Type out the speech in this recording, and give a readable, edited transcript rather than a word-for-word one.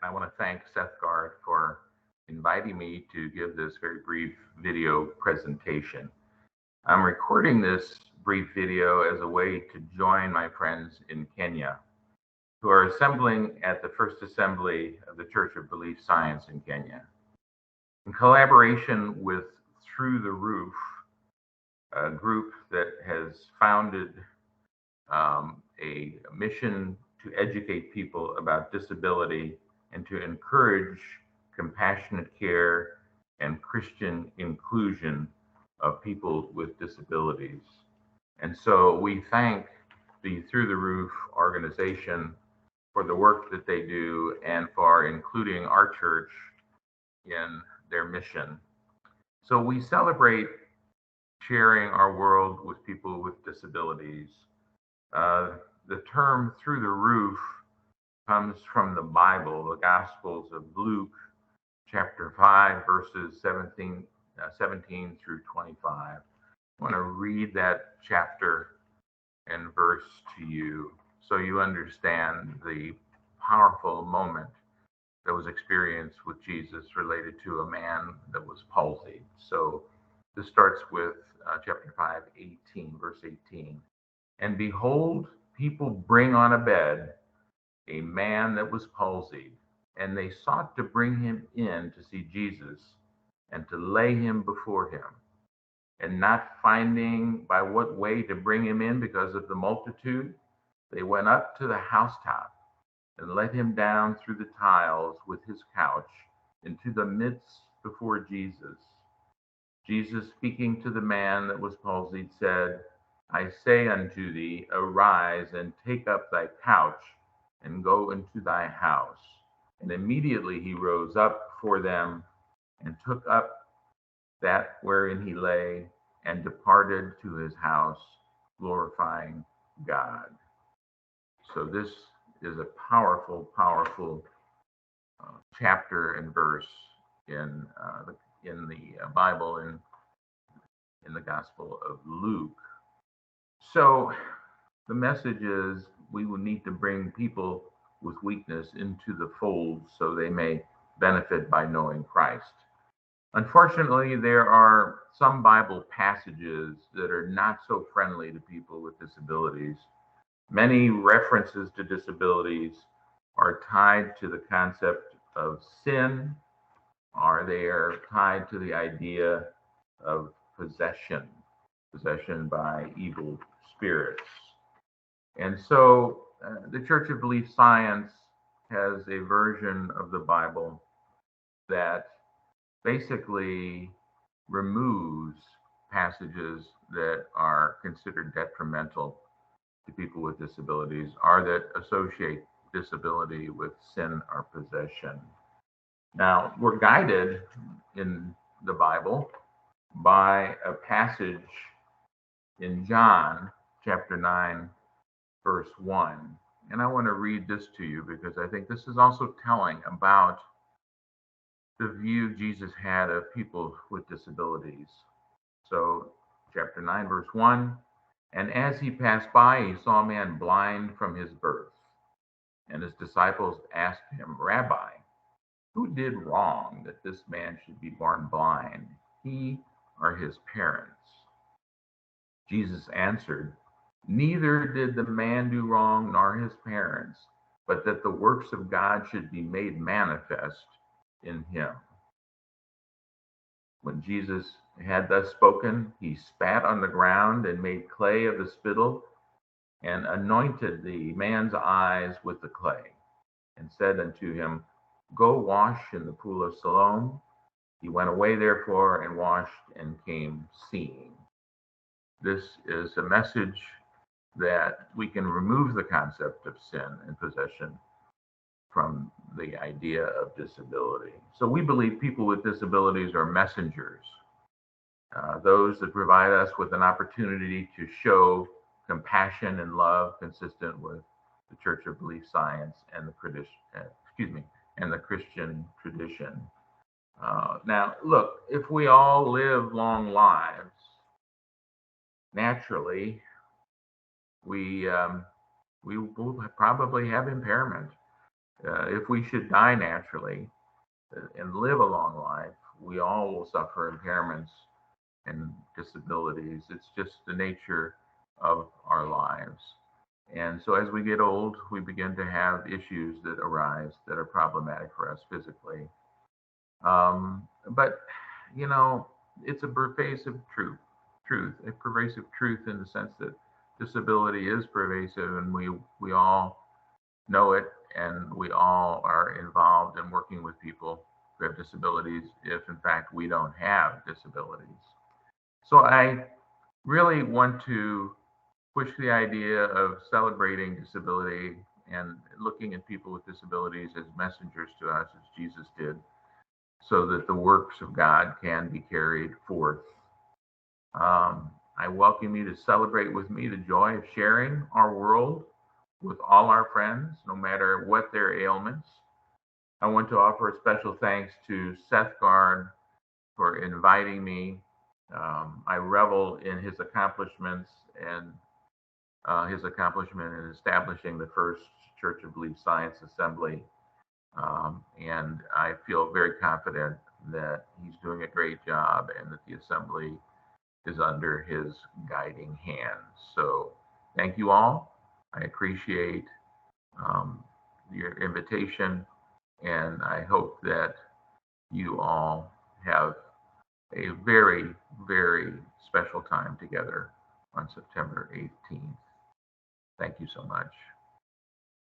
and I want to thank Seth Guard for inviting me to give this very brief video presentation. I'm recording this brief video as a way to join my friends in Kenya who are assembling at the First Assembly of the Church of Belief Science in Kenya. In collaboration with Through the Roof, a group that has founded a mission to educate people about disability and to encourage compassionate care and Christian inclusion of people with disabilities. And so we thank the Through the Roof organization for the work that they do and for including our church in their mission. So we celebrate sharing our world with people with disabilities. The term through the roof comes from the Bible, the Gospels of Luke, chapter 5, verses 17 through 25. I want to read that chapter and verse to you so you understand the powerful moment that was experienced with Jesus related to a man that was palsied. So this starts with chapter 5, verse 18. And behold, people bring on a bed a man that was palsied, and they sought to bring him in to see Jesus and to lay him before him. And not finding by what way to bring him in because of the multitude, they went up to the housetop and let him down through the tiles with his couch into the midst before Jesus. Jesus, speaking to the man that was palsied, said, I say unto thee, arise and take up thy couch and go into thy house. And immediately he rose up before them and took up that wherein he lay and departed to his house, glorifying God. So this is a powerful, powerful chapter and verse in the Bible in the Gospel of Luke. So the message is we will need to bring people with weakness into the fold so they may benefit by knowing Christ. Unfortunately, there are some Bible passages that are not so friendly to people with disabilities. Many references to disabilities are tied to the concept of sin, or they are tied to the idea of possession by evil spirits. And so the Church of Belief Science has a version of the Bible that basically removes passages that are considered detrimental to people with disabilities or that associate disability with sin or possession. Now, we're guided in the Bible by a passage in John chapter 9, verse 1. And I want to read this to you because I think this is also telling about the view Jesus had of people with disabilities. So, chapter 9, verse 1. And as he passed by, he saw a man blind from his birth. And his disciples asked him, Rabbi, who did wrong that this man should be born blind, he or his parents? Jesus answered, neither did the man do wrong nor his parents, but that the works of God should be made manifest in him. When Jesus had thus spoken, he spat on the ground and made clay of the spittle and anointed the man's eyes with the clay and said unto him, go wash in the pool of Siloam. He went away therefore and washed and came seeing. This is a message that we can remove the concept of sin and possession from the idea of disability. So we believe people with disabilities are messengers, those that provide us with an opportunity to show compassion and love consistent with the Church of Belief Science and the Christian tradition. Now, look, if we all live long lives, naturally, we will probably have impairment. If we should die naturally and live a long life, we all will suffer impairments and disabilities. It's just the nature of our lives. And so as we get old, we begin to have issues that arise that are problematic for us physically. But you know, it's a pervasive a pervasive truth in the sense that disability is pervasive, and we all know it, and we all are involved in working with people who have disabilities if in fact we don't have disabilities. So I really want to push the idea of celebrating disability and looking at people with disabilities as messengers to us, as Jesus did, so that the works of God can be carried forth. I welcome you to celebrate with me the joy of sharing our world with all our friends, no matter what their ailments. I want to offer a special thanks to Seth Gard for inviting me. I revel in his accomplishments and his accomplishment in establishing the first Church of Belief Science Assembly. And I feel very confident that he's doing a great job and that the assembly is under his guiding hand. So thank you all. I appreciate your invitation, and I hope that you all have a very, very special time together on September 18th. Thank you so much.